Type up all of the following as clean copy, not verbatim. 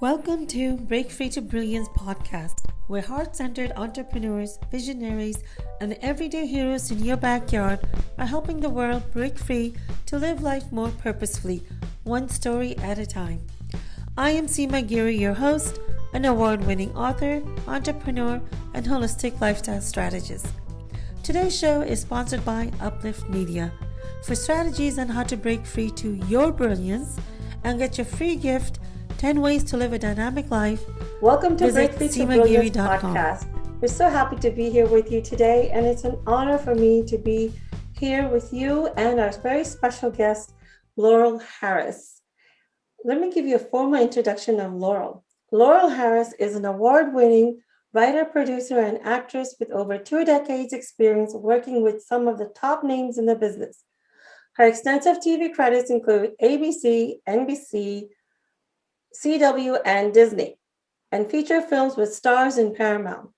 Welcome to Break Free to Brilliance podcast, where heart-centered entrepreneurs, visionaries, and everyday heroes in your backyard are helping the world break free to live life more purposefully, one story at a time. I am Seema Giri, your host, an award-winning author, entrepreneur, and holistic lifestyle strategist. Today's show is sponsored by Uplift Media. For strategies on how to break free to your brilliance and get your free gift, 10 Ways to Live a Dynamic Life. Welcome to Break Free to Brilliance podcast. We're so happy to be here with you today, and it's an honor for me to be here with you and our very special guest, Laurel Harris. Let me give you a formal introduction of Laurel. Laurel Harris is an award-winning writer, producer, and actress with over 2 decades experience working with some of the top names in the business. Her extensive TV credits include ABC, NBC, CW, and Disney, and feature films with STARZ and Paramount.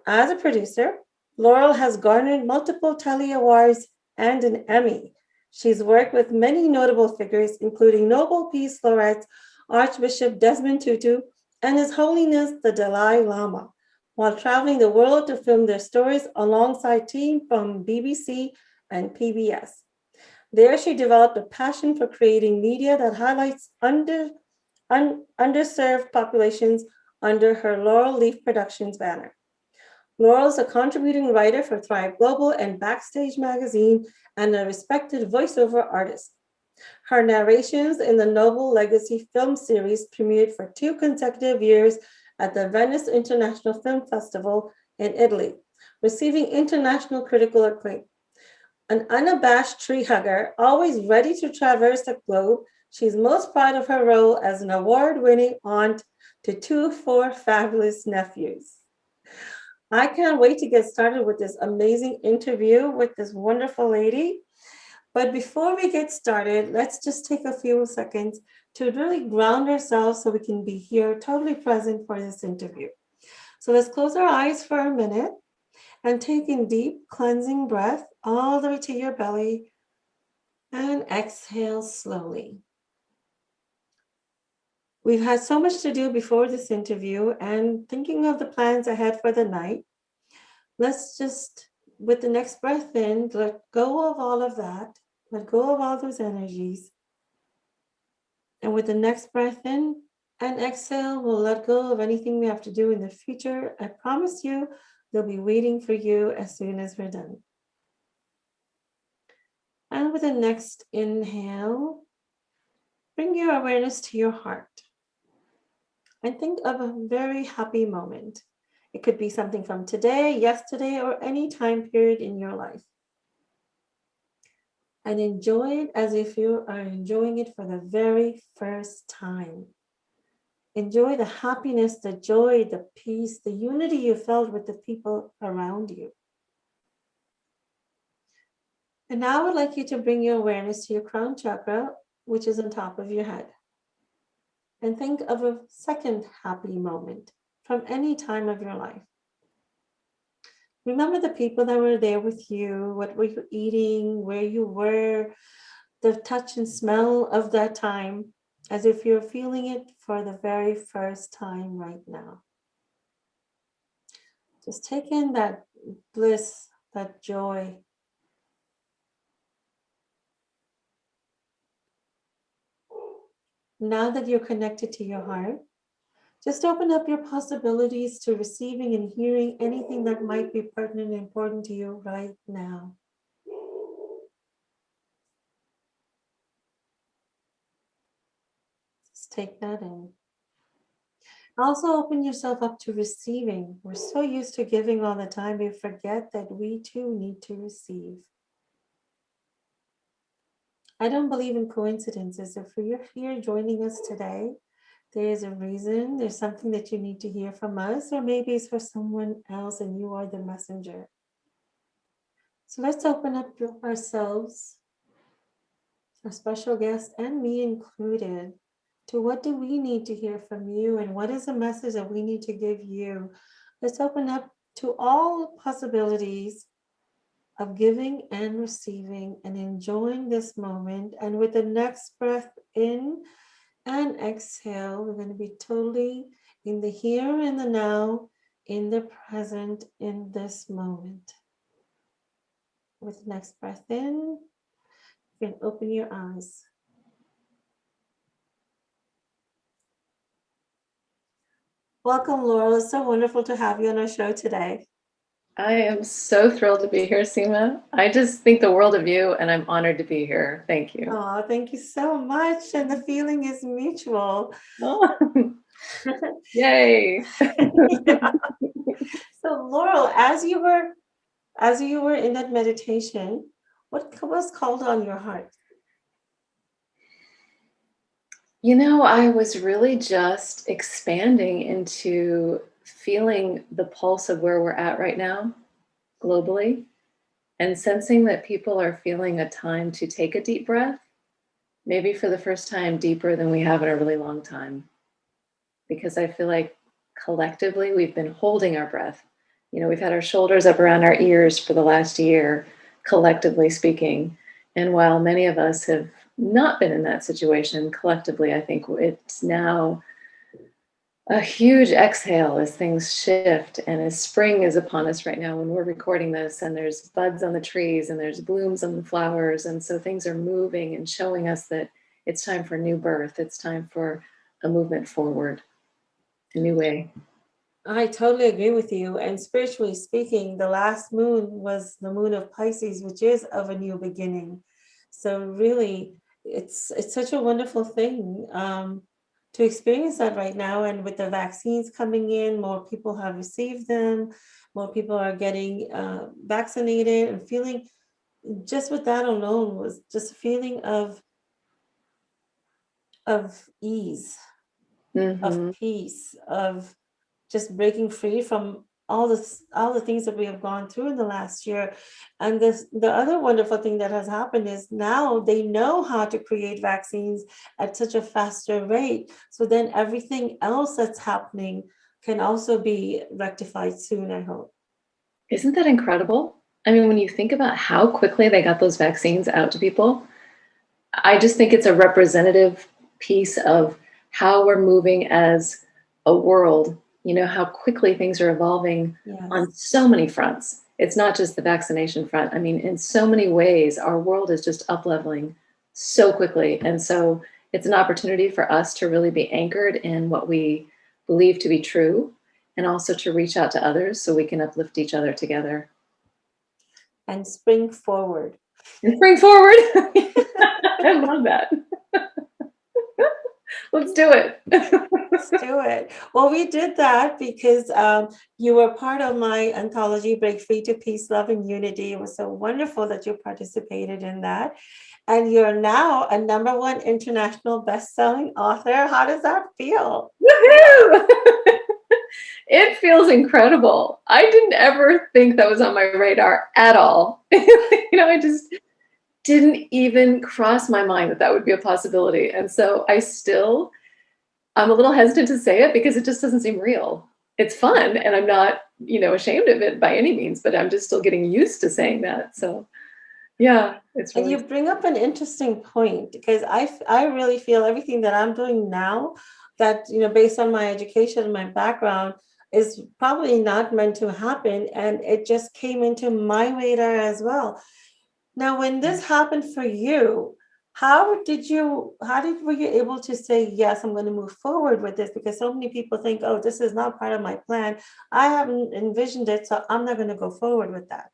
As a producer, Laurel has garnered multiple TELLY Awards and an Emmy. She's worked with many notable figures, including Nobel Peace Laureates, Archbishop Desmond Tutu, and His Holiness the Dalai Lama, while traveling the world to film their stories alongside team from BBC and PBS. There, she developed a passion for creating media that highlights underserved populations under her Laurel Leaf Productions banner. Laurel is a contributing writer for ThriveGlobal and Backstage magazine and a respected voiceover artist. Her narrations in the Nobel Legacy Film Series premiered for 2 consecutive years at the Venice International Film Festival in Italy, receiving international critical acclaim. An unabashed tree hugger, always ready to traverse the globe, she's most proud of her role as an award-winning aunt to 4 fabulous nephews. I can't wait to get started with this amazing interview with this wonderful lady. But before we get started, let's just take a few seconds to really ground ourselves so we can be here totally present for this interview. So let's close our eyes for a minute and take in deep cleansing breath all the way to your belly and exhale slowly. We've had so much to do before this interview, and thinking of the plans ahead for the night, let's just, with the next breath in, let go of all of that, let go of all those energies. And with the next breath in and exhale, we'll let go of anything we have to do in the future. I promise you, they'll be waiting for you as soon as we're done. And with the next inhale, bring your awareness to your heart. And think of a very happy moment. It could be something from today, yesterday, or any time period in your life. And enjoy it as if you are enjoying it for the very first time. Enjoy the happiness, the joy, the peace, the unity you felt with the people around you. And now I would like you to bring your awareness to your crown chakra, which is on top of your head. And think of a second happy moment from any time of your life. Remember the people that were there with you, what were you eating, where you were, the touch and smell of that time, as if you're feeling it for the very first time right now. Just take in that bliss, that joy. Now that you're connected to your heart, just open up your possibilities to receiving and hearing anything that might be pertinent and important to you right now. Just take that in. Also open yourself up to receiving. We're so used to giving all the time, we forget that we too need to receive. I don't believe in coincidences. If you're here joining us today, there's a reason, there's something that you need to hear from us, or maybe it's for someone else and you are the messenger. So let's open up ourselves, our special guest and me included, to what do we need to hear from you and what is the message that we need to give you. Let's open up to all possibilities of giving and receiving and enjoying this moment. And with the next breath in And exhale. We're going to be totally in the here and the now, in the present, in this moment. With the next breath in, you can open your eyes. Welcome, Laurel. It's so wonderful to have you on our show today. I am so thrilled to be here, Seema. I just think the world of you, and I'm honored to be here. Thank you. Oh, thank you so much. And the feeling is mutual. Oh. Yay. Yeah. So, Laurel, as you were in that meditation, what was called on your heart? I was really just expanding into feeling the pulse of where we're at right now globally and sensing that people are feeling a time to take a deep breath, maybe for the first time deeper than we have in a really long time. Because I feel like collectively we've been holding our breath. We've had our shoulders up around our ears for the last year, collectively speaking. And while many of us have not been in that situation collectively, I think it's now a huge exhale as things shift and as spring is upon us right now when we're recording this, and there's buds on the trees and there's blooms on the flowers. And so things are moving and showing us that it's time for new birth. It's time for a movement forward, a new way. I totally agree with you. And spiritually speaking, the last moon was the moon of Pisces, which is of a new beginning. So really, it's such a wonderful thing to experience that right now. And with the vaccines coming in, more people have received them, more people are getting vaccinated, and feeling just with that alone was just a feeling of ease, of peace, of just breaking free from all the things that we have gone through in the last year. And the other wonderful thing that has happened is now they know how to create vaccines at such a faster rate. So then everything else that's happening can also be rectified soon, I hope. Isn't that incredible? I mean, when you think about how quickly they got those vaccines out to people, I just think it's a representative piece of how we're moving as a world, how quickly things are evolving on so many fronts. It's not just the vaccination front. I mean, in so many ways, our world is just up-leveling so quickly. And so it's an opportunity for us to really be anchored in what we believe to be true, and also to reach out to others so we can uplift each other together. And spring forward. And spring forward. I love that. Let's do it. Let's do it. Well, we did that because you were part of my anthology, Break Free to Peace, Love, and Unity. It was so wonderful that you participated in that. And you're now a #1 international best-selling author. How does that feel? Woohoo! It feels incredible. I didn't ever think that was on my radar at all. I just didn't even cross my mind that would be a possibility. And so I'm a little hesitant to say it because it just doesn't seem real. It's fun, and I'm not, ashamed of it by any means, but I'm just still getting used to saying that. So yeah, it's really. And you bring up an interesting point, because I really feel everything that I'm doing now, that, based on my education and my background, is probably not meant to happen. And it just came into my radar as well. Now, when this happened for you, how were you able to say, yes, I'm going to move forward with this? Because so many people think, oh, this is not part of my plan. I haven't envisioned it, so I'm not going to go forward with that.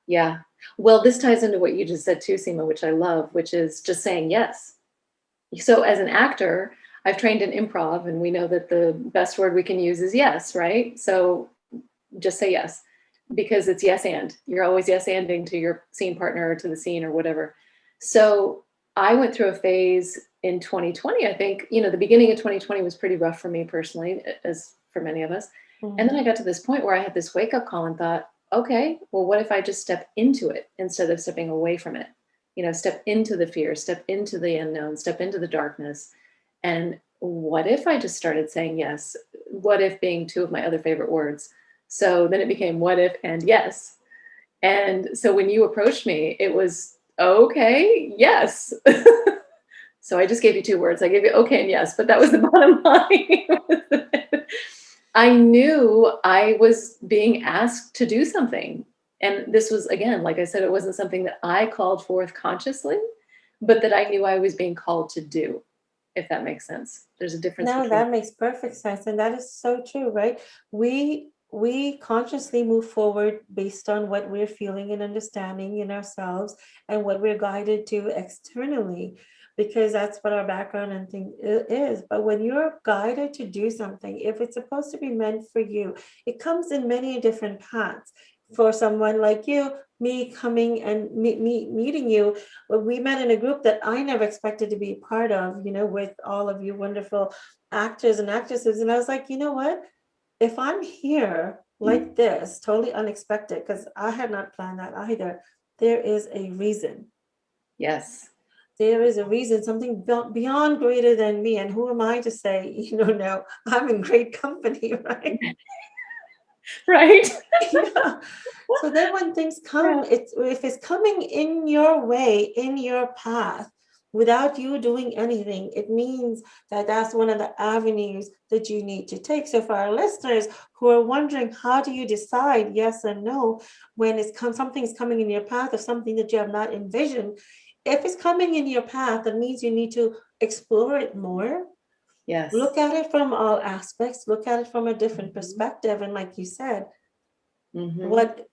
Yeah. Well, this ties into what you just said too, Seema, which I love, which is just saying yes. So as an actor, I've trained in improv, and we know that the best word we can use is yes, right? So just say yes, because it's yes and. You're always yes anding to your scene partner or to the scene or whatever. So I went through a phase in 2020. I think, the beginning of 2020 was pretty rough for me personally, as for many of us. Mm-hmm. And then I got to this point where I had this wake-up call and thought, okay, well, what if I just step into it instead of stepping away from it? Step into the fear, step into the unknown, step into the darkness. And what if I just started saying yes? What if being two of my other favorite words? So then it became what if and yes. And so when you approached me, it was okay, yes. So I just gave you 2 words. I gave you okay and yes, but that was the bottom line. I knew I was being asked to do something. And this was, again, like I said, it wasn't something that I called forth consciously, but that I knew I was being called to do, if that makes sense. There's a difference No, between. that makes perfect sense. And that is so true, right? We consciously move forward based on what we're feeling and understanding in ourselves and what we're guided to externally, because that's what our background and thing is. But when you're guided to do something, if it's supposed to be meant for you, it comes in many different paths. For someone like you, me coming and meeting you, well, we met in a group that I never expected to be a part of, with all of you wonderful actors and actresses. And I was like, you know what? If I'm here like this, totally unexpected, because I had not planned that either, there is a reason. Yes. There is a reason, something beyond greater than me. And who am I to say, no, I'm in great company, right? Right. Yeah. So then when things come, if it's coming in your way, in your path, without you doing anything, it means that that's one of the avenues that you need to take. So for our listeners who are wondering, how do you decide yes and no when something's coming in your path of something that you have not envisioned? If it's coming in your path, that means you need to explore it more. Yes. Look at it from all aspects, look at it from a different perspective. And like you said, what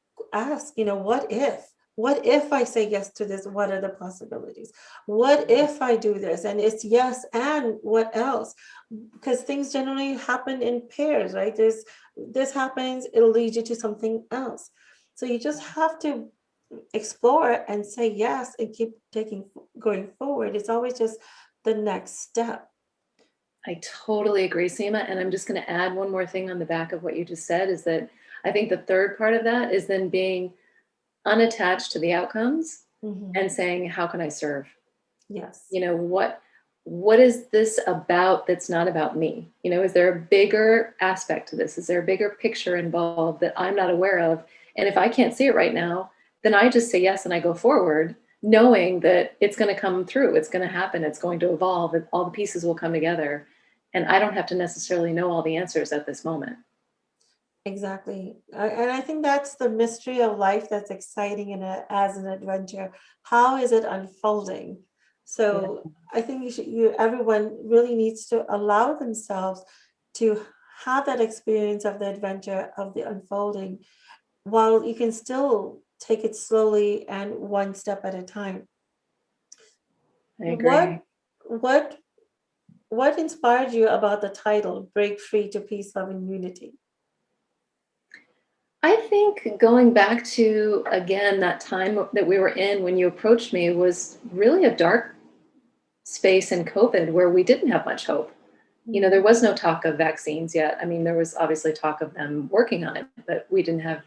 if I say yes to this, what are the possibilities? What if I do this and it's yes, and what else? Because things generally happen in pairs, right? This happens, it'll lead you to something else. So you just have to explore and say yes and keep going forward. It's always just the next step. I totally agree, Seema. And I'm just going to add one more thing on the back of what you just said, is that I think the third part of that is then being unattached to the outcomes and saying, how can I serve? Yes. What is this about that's not about me? Is there a bigger aspect to this? Is there a bigger picture involved that I'm not aware of? And if I can't see it right now, then I just say yes and I go forward, knowing that it's going to come through, it's going to happen, it's going to evolve, and all the pieces will come together. And I don't have to necessarily know all the answers at this moment. Exactly. And I think that's the mystery of life that's exciting as an adventure. How is it unfolding? So I think everyone really needs to allow themselves to have that experience of the adventure of the unfolding, while you can still take it slowly and one step at a time. I agree. What inspired you about the title, Break Free to Peace, Love, and Unity? I think going back to, again, that time that we were in when you approached me was really a dark space in COVID where we didn't have much hope. There was no talk of vaccines yet. I mean, there was obviously talk of them working on it, but we didn't have,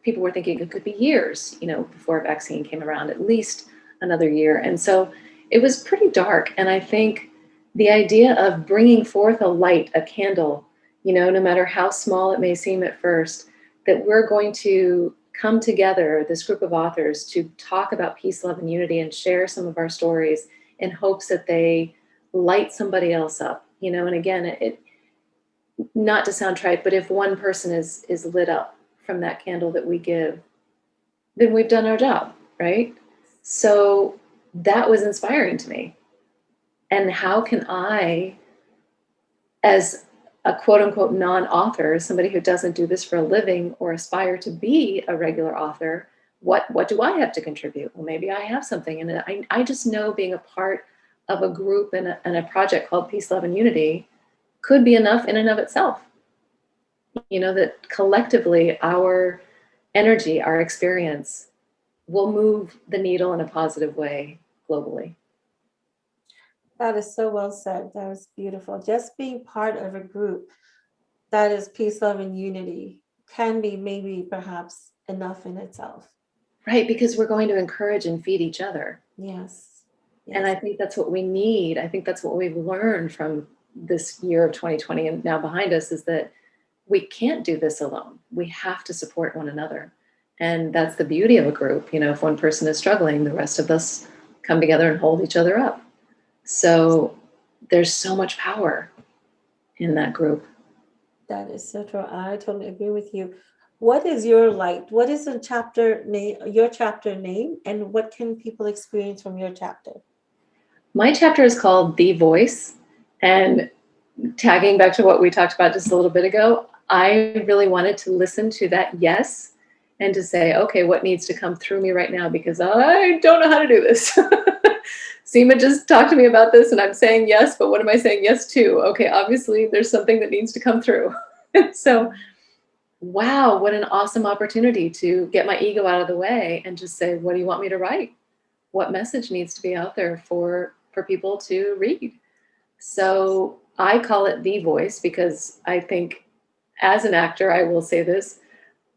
people were thinking it could be years, before a vaccine came around, at least another year. And so it was pretty dark. And I think the idea of bringing forth a light, a candle, no matter how small it may seem at first, that we're going to come together, this group of authors, to talk about peace, love, and unity and share some of our stories in hopes that they light somebody else up, and again, it not to sound trite, but if one person is lit up from that candle that we give, then we've done our job, right? So that was inspiring to me. And how can I, as a quote unquote non-author, somebody who doesn't do this for a living or aspire to be a regular author, what do I have to contribute? Well, maybe I have something. And I just know being a part of a group and a project called Peace, Love, and Unity could be enough in and of itself. That collectively our energy, our experience will move the needle in a positive way globally. That is so well said. That was beautiful. Just being part of a group that is peace, love, and unity can be maybe perhaps enough in itself. Right, because we're going to encourage and feed each other. Yes. And I think that's what we need. I think that's what we've learned from this year of 2020 and now behind us, is that we can't do this alone. We have to support one another. And that's the beauty of a group. If one person is struggling, the rest of us come together and hold each other up. So there's so much power in that group. That is so true. I totally agree with you. What is your light? What is the chapter name, your chapter name, and what can people experience from your chapter? My chapter is called The Voice, and tagging back to what we talked about just a little bit ago, I really wanted to listen to that yes and to say, okay, what needs to come through me right now? Because I don't know how to do this. Seema just talked to me about this and I'm saying yes, but what am I saying yes to? Okay, obviously there's something that needs to come through. So, wow, what an awesome opportunity to get my ego out of the way and just say, what do you want me to write? What message needs to be out there for people to read? So I call it The Voice because I think as an actor, I will say this,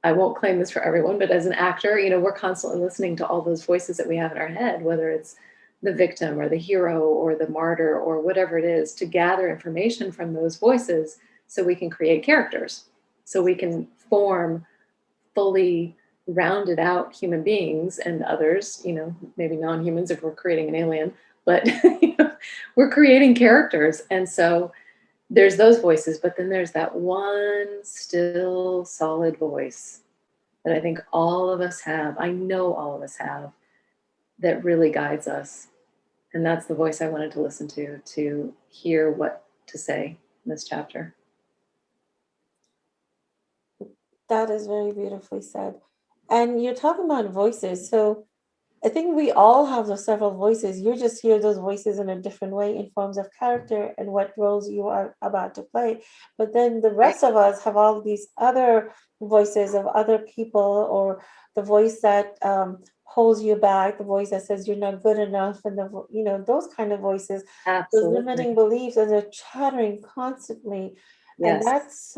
I won't claim this for everyone, but as an actor, you know, we're constantly listening to all those voices that we have in our head, whether it's the victim or the hero or the martyr or whatever it is, to gather information from those voices so we can create characters, so we can form fully rounded out human beings and others, you know, maybe non-humans if we're creating an alien, but you know, we're creating characters. And so there's those voices, but then there's that one still solid voice that I think all of us have, I know all of us have, that really guides us. And that's the voice I wanted to listen to hear what to say in this chapter. That is very beautifully said. And you're talking about voices. So I think we all have those several voices. You just hear those voices in a different way in forms of character and what roles you are about to play. But then the rest of us have all these other voices of other people, or the voice that holds you back, the voice that says you're not good enough, and those kind of voices, those Absolutely. limiting beliefs, and they're chattering constantly. And Yes. that's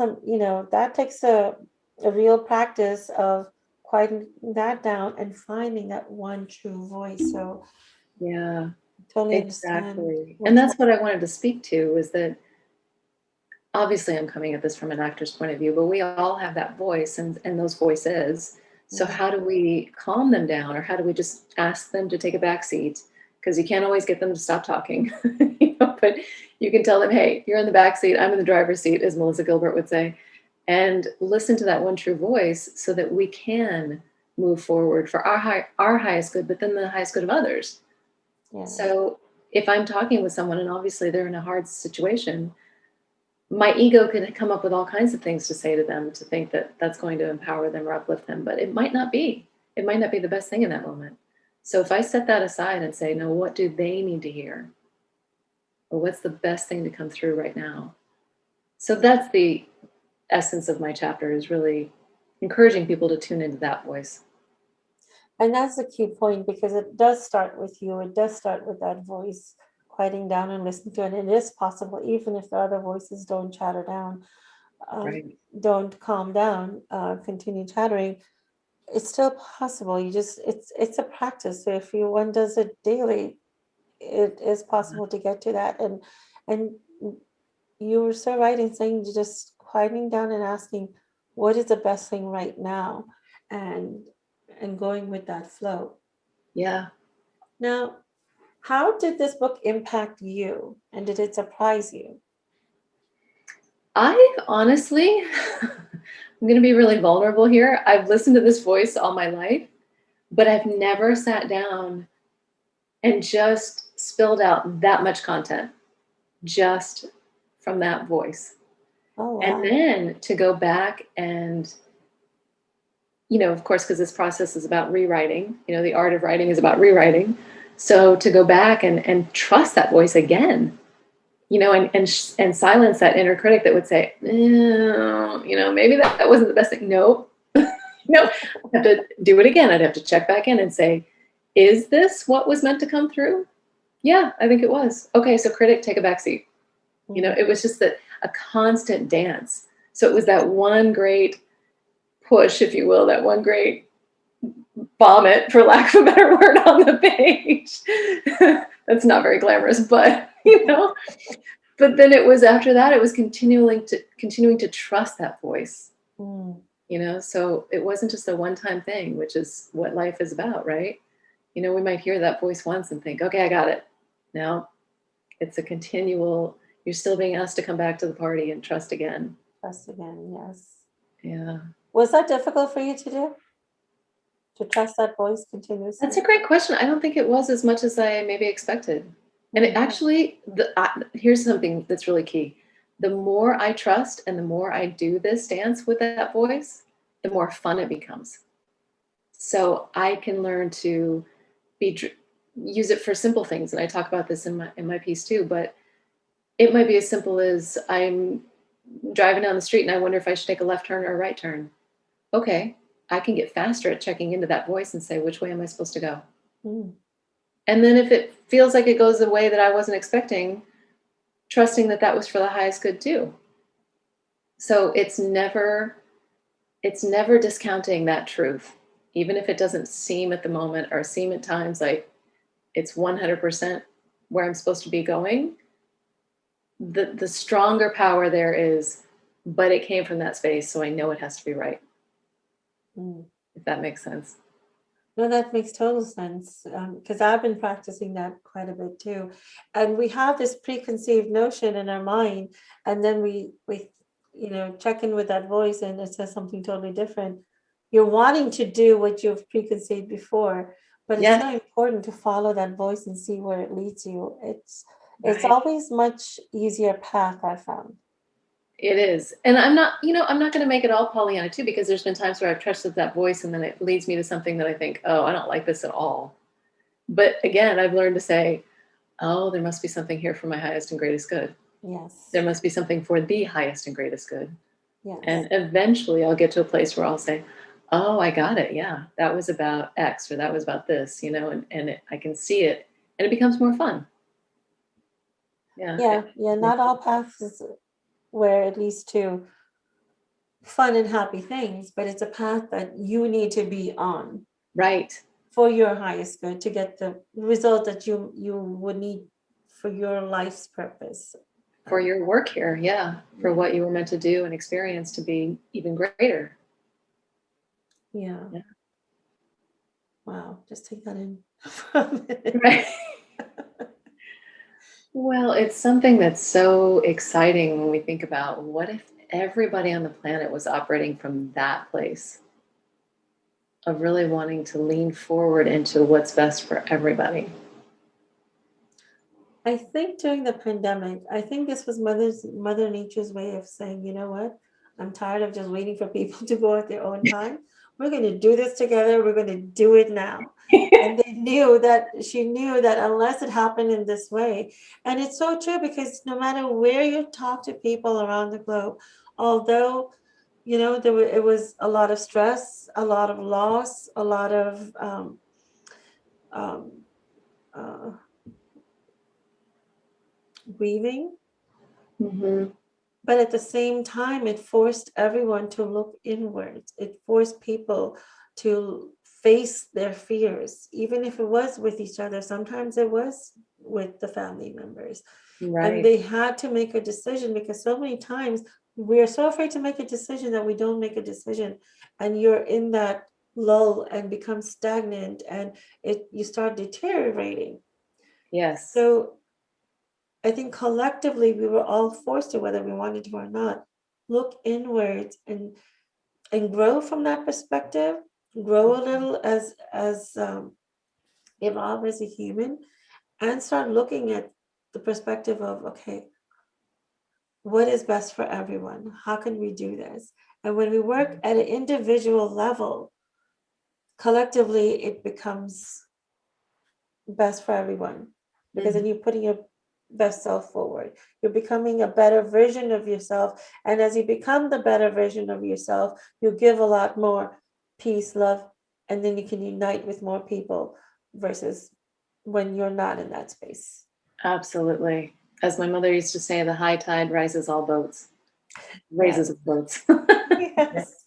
that takes a real practice of quieting that down and finding that one true voice. So Yeah, totally understand. exactly. And that's what I wanted to speak to, is that obviously I'm coming at this from an actor's point of view, but we all have that voice and those voices. So how do we calm them down, or how do we just ask them to take a back seat? Because you can't always get them to stop talking, but you can tell them, hey, you're in the back seat, I'm in the driver's seat, as Melissa Gilbert would say, and listen to that one true voice so that we can move forward for our highest good, but then the highest good of others. Yeah. So if I'm talking with someone and obviously they're in a hard situation, my ego could come up with all kinds of things to say to them, to think that that's going to empower them or uplift them, but it might not be. It might not be the best thing in that moment. So if I set that aside and say, no, what do they need to hear? Or what's the best thing to come through right now? So that's the essence of my chapter, is really encouraging people to tune into that voice. And that's the key point, because it does start with you. It does start with that voice, quieting down and listening to it. And it is possible, even if the other voices don't chatter down, Right. don't calm down, continue chattering, it's still possible. It's a practice. So if one does it daily, it is possible to get to that. And you were so right in saying just quieting down and asking, what is the best thing right now? And going with that flow. Yeah. Now, how did this book impact you, and did it surprise you? I honestly, I'm going to be really vulnerable here. I've listened to this voice all my life, but I've never sat down and just spilled out that much content just from that voice. Oh, wow. And then to go back and, of course, because this process is about rewriting, the art of writing is about rewriting. So to go back and trust that voice again, and silence that inner critic that would say, maybe that wasn't the best thing. No, I have to do it again. I'd have to check back in and say, is this what was meant to come through? Yeah, I think it was. Okay, so critic, take a back seat. It was just a constant dance. So it was that one great push, if you will, that one great vomit, for lack of a better word, on the page. That's not very glamorous, but but then it was, after that, it was continuing to trust that voice. So it wasn't just a one-time thing, which is what life is about, right? You know, we might hear that voice once and think, okay, I got it. No, it's a continual, you're still being asked to come back to the party and trust again. Trust again, yes. Yeah. Was that difficult for you to do? To trust that voice continuously? That's a great question. I don't think it was as much as I maybe expected. And it actually, here's something that's really key. The more I trust and the more I do this dance with that voice, the more fun it becomes. So I can learn to use it for simple things. And I talk about this in my piece too, but it might be as simple as I'm driving down the street and I wonder if I should take a left turn or a right turn. Okay, I can get faster at checking into that voice and say, which way am I supposed to go? Mm. And then if it feels like it goes the way that I wasn't expecting, trusting that that was for the highest good too. So it's never discounting that truth, even if it doesn't seem at the moment or seem at times like it's 100% where I'm supposed to be going. The stronger power there is, but it came from that space, so I know it has to be right. If that makes sense. No, that makes total sense, because I've been practicing that quite a bit too. And we have this preconceived notion in our mind, and then we check in with that voice and it says something totally different. You're wanting to do what you've preconceived before, but it's so important to follow that voice and see where it leads you. It's always much easier path, I found. It is. And I'm not going to make it all Pollyanna too, because there's been times where I've trusted that voice and then it leads me to something that I think, oh, I don't like this at all. But again, I've learned to say, oh, there must be something here for my highest and greatest good. Yes. There must be something for the highest and greatest good. Yes. And eventually I'll get to a place where I'll say, oh, I got it. Yeah, that was about X or that was about this, I can see it and it becomes more fun. Yeah. Not all paths where it leads to fun and happy things, but it's a path that you need to be on. Right. For your highest good, to get the result that you would need for your life's purpose. For your work here, for what you were meant to do and experience to be even greater. Yeah. Wow, just take that in. Right. Well, it's something that's so exciting when we think about what if everybody on the planet was operating from that place of really wanting to lean forward into what's best for everybody. I think during the pandemic, I think this was Mother Nature's way of saying, you know what? I'm tired of just waiting for people to go at their own time. We're going to do this together. We're going to do it now. And she knew that unless it happened in this way, and it's so true, because no matter where you talk to people around the globe, although it was a lot of stress, a lot of loss, a lot of grieving. Mm-hmm. But at the same time, it forced everyone to look inwards. It forced people to face their fears, even if it was with each other. Sometimes it was with the family members. Right. And they had to make a decision, because so many times we are so afraid to make a decision that we don't make a decision. And you're in that lull and become stagnant, and you start deteriorating. Yes. So I think collectively we were all forced to, whether we wanted to or not, look inwards and grow from that perspective, grow a little as evolve as a human, and start looking at the perspective of, okay, what is best for everyone? How can we do this? And when we work at an individual level, collectively it becomes best for everyone, because then you're putting your best self forward. You're becoming a better version of yourself. And as you become the better version of yourself, you give a lot more peace, love, and then you can unite with more people versus when you're not in that space. Absolutely. As my mother used to say, the high tide rises all boats. Raises boats. Yes.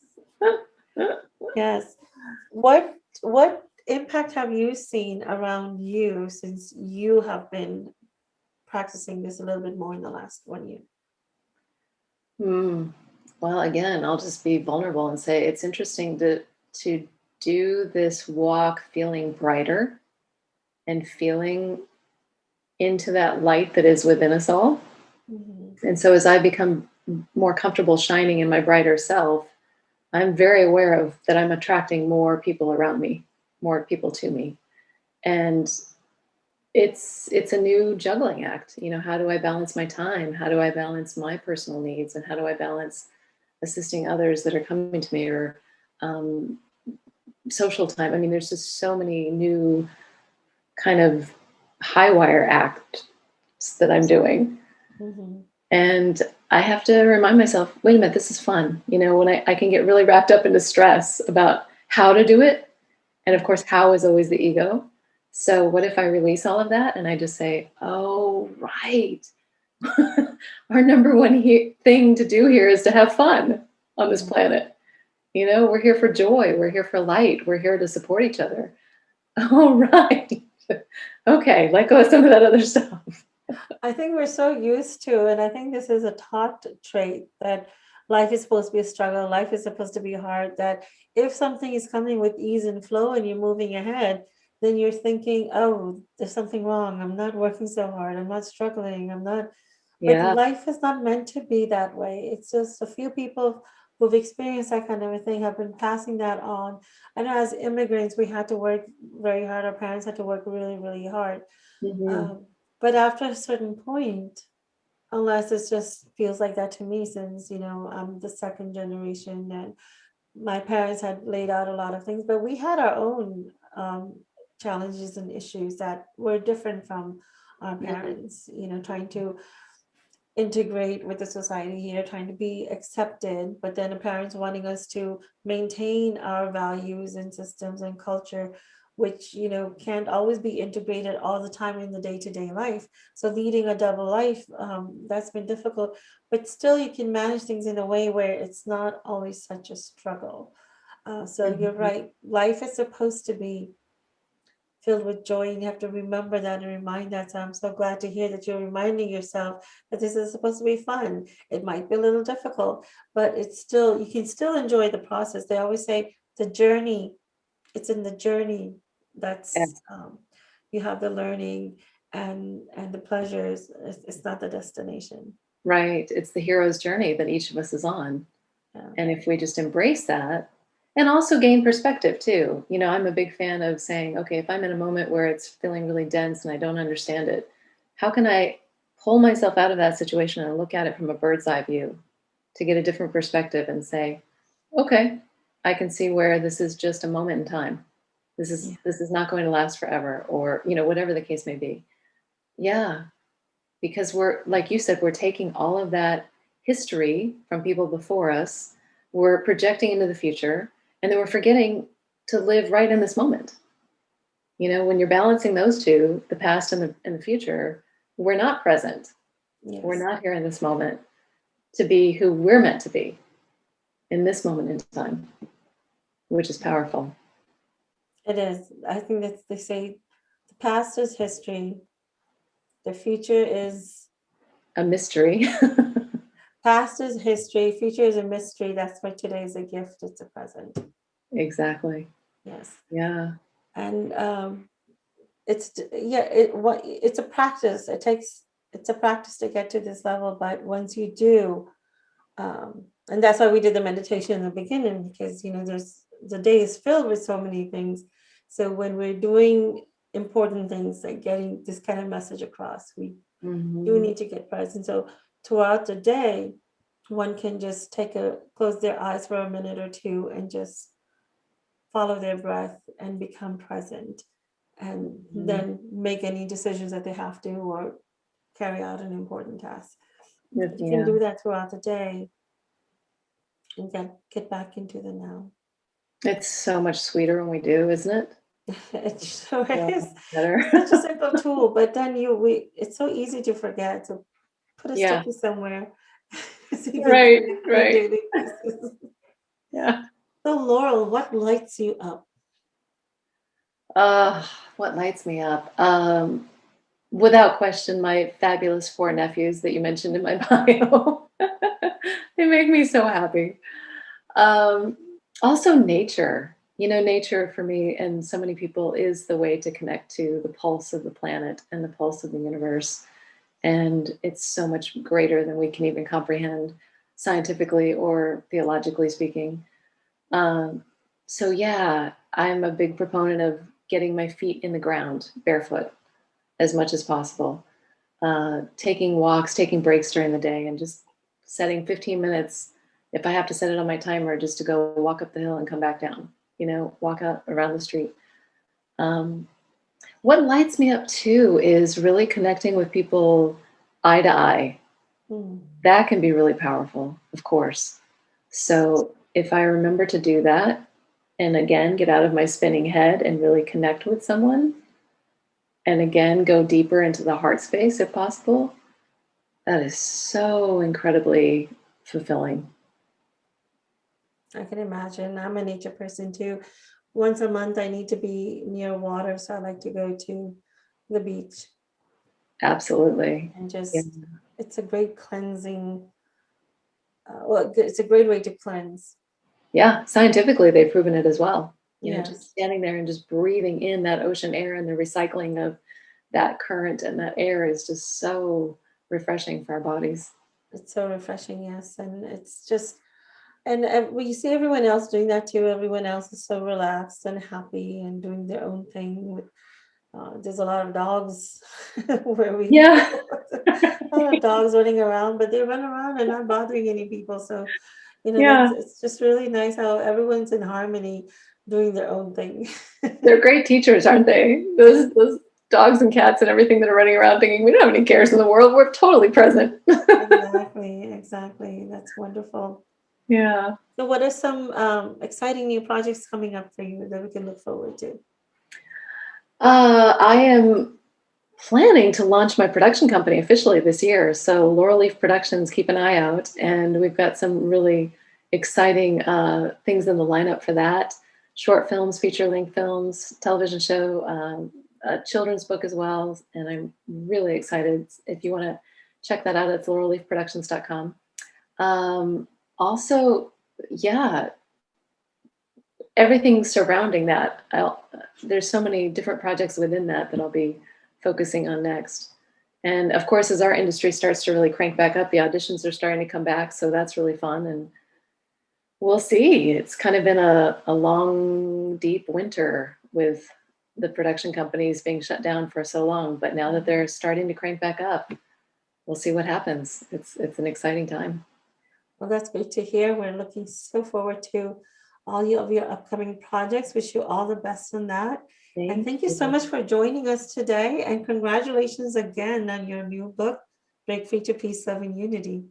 Yes. What impact have you seen around you since you have been practicing this a little bit more in the last 1 year? Well, again, I'll just be vulnerable and say it's interesting to do this walk feeling brighter and feeling into that light that is within us all. Mm-hmm. And so as I become more comfortable shining in my brighter self, I'm very aware of that I'm attracting more people around me, more people to me. And it's a new juggling act. You know, how do I balance my time? How do I balance my personal needs? And how do I balance assisting others that are coming to me, or social time? I mean, there's just so many new kind of high wire acts that I'm doing. Mm-hmm. And I have to remind myself, wait a minute, this is fun. You know, when I can get really wrapped up into stress about how to do it. And of course, how is always the ego. So what if I release all of that and I just say, oh, right. Our number one thing to do here is to have fun on this planet. You know, we're here for joy. We're here for light. We're here to support each other. All right. Okay, let go of some of that other stuff. I think we're so used to, and I think this is a taught trait, that life is supposed to be a struggle, life is supposed to be hard, that if something is coming with ease and flow and you're moving ahead, then you're thinking, oh, there's something wrong. I'm not working so hard. I'm not struggling. I'm not. But Yeah. life is not meant to be that way. It's just a few people who've experienced that kind of a thing have been passing that on. I know as immigrants, we had to work very hard. Our parents had to work really, really hard. Mm-hmm. But after a certain point, unless it just feels like that to me, since, you know, I'm the second generation and my parents had laid out a lot of things, but we had our own challenges and issues that were different from our parents, you know, trying to integrate with the society here, trying to be accepted, but then the parents wanting us to maintain our values and systems and culture, which, you know, can't always be integrated all the time in the day-to-day life. So leading a double life, that's been difficult, but still you can manage things in a way where it's not always such a struggle. So you're right, life is supposed to be filled with joy, and you have to remember that and remind that. So I'm so glad to hear that you're reminding yourself that this is supposed to be fun. It might be a little difficult, but it's still, you can still enjoy the process. They always say the journey, it's in the journey Yeah. that's you have the learning and the pleasures. It's not the destination. Right. It's the hero's journey that each of us is on. Yeah. And if we just embrace that and also gain perspective too. You know, I'm a big fan of saying, okay, if I'm in a moment where it's feeling really dense and I don't understand it, how can I pull myself out of that situation and look at it from a bird's eye view to get a different perspective and say, okay, I can see where this is just a moment in time. This is not going to last forever, or, you know, whatever the case may be. Yeah. Because we're, like you said, we're taking all of that history from people before us, we're projecting into the future, and then we're forgetting to live right in this moment. You know, when you're balancing those two, the past and the future, we're not present. Yes. We're not here in this moment to be who we're meant to be in this moment in time, which is powerful. It is. I think that they say the past is history, the future is A mystery. past is history, future is a mystery. That's why today is a gift. It's a present. Exactly. Yes. Yeah. And it's a practice. It's a practice to get to this level, but once you do, and that's why we did the meditation in the beginning, because, you know, the day is filled with so many things. So when we're doing important things like getting this kind of message across, we do need to get present. So throughout the day, one can just close their eyes for a minute or two and just follow their breath and become present, and then make any decisions that they have to, or carry out an important task. You can do that throughout the day and get back into the now. It's so much sweeter when we do, isn't it? It sure Yeah, is. better. It's such a simple tool, but then it's so easy to forget. So put a Yeah. sticky somewhere. So you can Right, do it on a right. daily basis. Yeah. So Laurel, what lights you up? What lights me up? Without question, my fabulous 4 nephews that you mentioned in my bio. They make me so happy. Also nature. Nature for me and so many people is the way to connect to the pulse of the planet and the pulse of the universe. And it's so much greater than we can even comprehend scientifically or theologically speaking. So yeah, I'm a big proponent of getting my feet in the ground barefoot as much as possible. Taking walks, taking breaks during the day, and just setting 15 minutes, if I have to set it on my timer, just to go walk up the hill and come back down, walk out around the street. What lights me up too is really connecting with people eye to eye. That can be really powerful, of course. So if I remember to do that, and again, get out of my spinning head and really connect with someone, and again, go deeper into the heart space if possible, that is so incredibly fulfilling. I can imagine. I'm a nature person too. Once a month, I need to be near water, so I like to go to the beach. Absolutely. And just, it's a great cleansing. It's a great way to cleanse. Yeah, scientifically, they've proven it as well. Yes. Just standing there and just breathing in that ocean air and the recycling of that current and that air is just so refreshing for our bodies. It's so refreshing, yes. And it's just, and you see everyone else doing that too. Everyone else is so relaxed and happy and doing their own thing. There's a lot of dogs where we a lot of dogs running around, but they run around and not bothering any people. So, it's just really nice how everyone's in harmony doing their own thing. They're great teachers, aren't they? Those dogs and cats and everything that are running around thinking we don't have any cares in the world. We're totally present. Exactly. That's wonderful. Yeah. So what are some exciting new projects coming up for you that we can look forward to? I am planning to launch my production company officially this year. So Laurel Leaf Productions, keep an eye out. And we've got some really exciting things in the lineup for that. Short films, feature-length films, television show, a children's book as well. And I'm really excited. If you want to check that out, it's laurelleafproductions.com. Also, yeah, everything surrounding that. There's so many different projects within that I'll be focusing on next. And of course, as our industry starts to really crank back up, the auditions are starting to come back. So that's really fun. And we'll see. It's kind of been a long, deep winter with the production companies being shut down for so long. But now that they're starting to crank back up, we'll see what happens. It's an exciting time. Well, that's great to hear. We're looking so forward to all of your upcoming projects. Wish you all the best on that. Thank you so much for joining us today. And congratulations again on your new book, Break Free to Peace, Love, and Unity.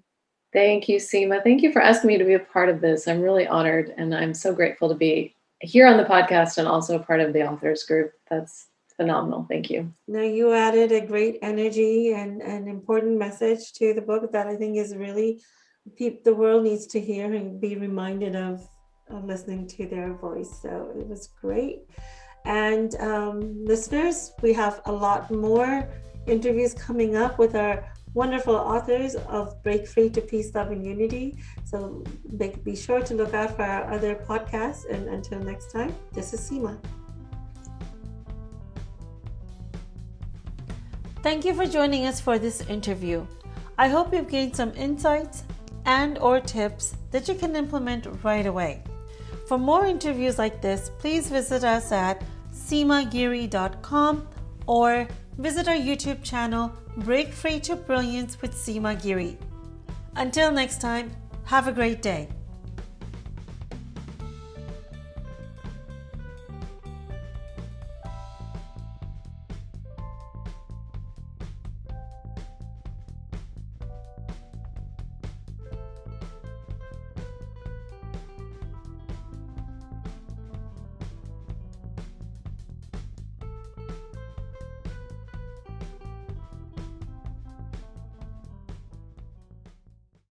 Thank you, Seema. Thank you for asking me to be a part of this. I'm really honored, and I'm so grateful to be here on the podcast and also a part of the authors group. That's phenomenal. Thank you. Now, you added a great energy and an important message to the book that I think is really the world needs to hear and be reminded of listening to their voice. So it was great. And listeners, we have a lot more interviews coming up with our wonderful authors of Break Free to Peace, Love, and Unity. So be sure to look out for our other podcasts. And until next time, this is Seema. Thank you for joining us for this interview. I hope you've gained some insights and/or tips that you can implement right away. For more interviews like this, please visit us at seemagiri.com or visit our YouTube channel, Break Free to Brilliance with Seema Giri. Until next time, have a great day.